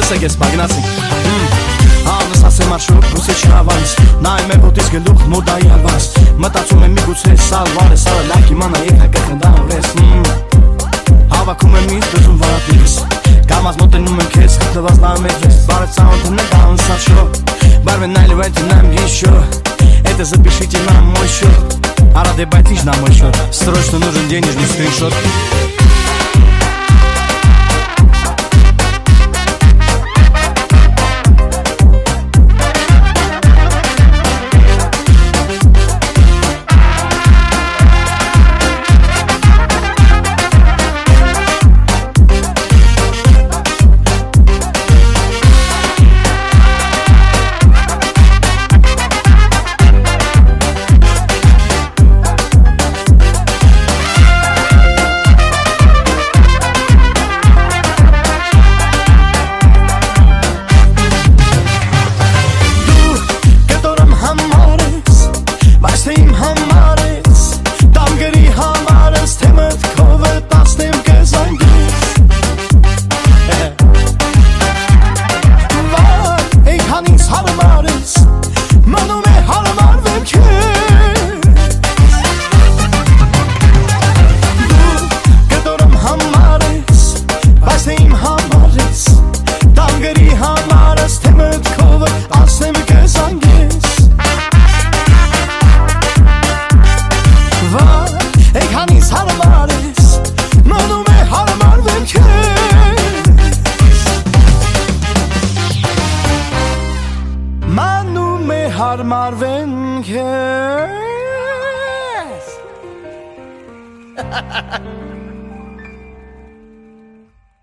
Լսեք ես բագնացին Հանս ասեմ արշուկ բուսի չհավանց Նայում եմ ոտից գլուխ մոդայի ալվանց Մտածում եմ միգուցե սալվար է սարը լակ իմանա եկ հակետ ննդան ուրես Հավաքում եմ ինձ դժում վարատիկս Կամազ մոտենում եմ քեզ խտված նայում եմ ես Բարև ծանոթ ունենք անսած շո Բարվեն նայլու են տնեմ еще Это запишите на мой счет А ради байтишь на мой счет Срочно нужен денежный скриншот Հարմարվեն քեզ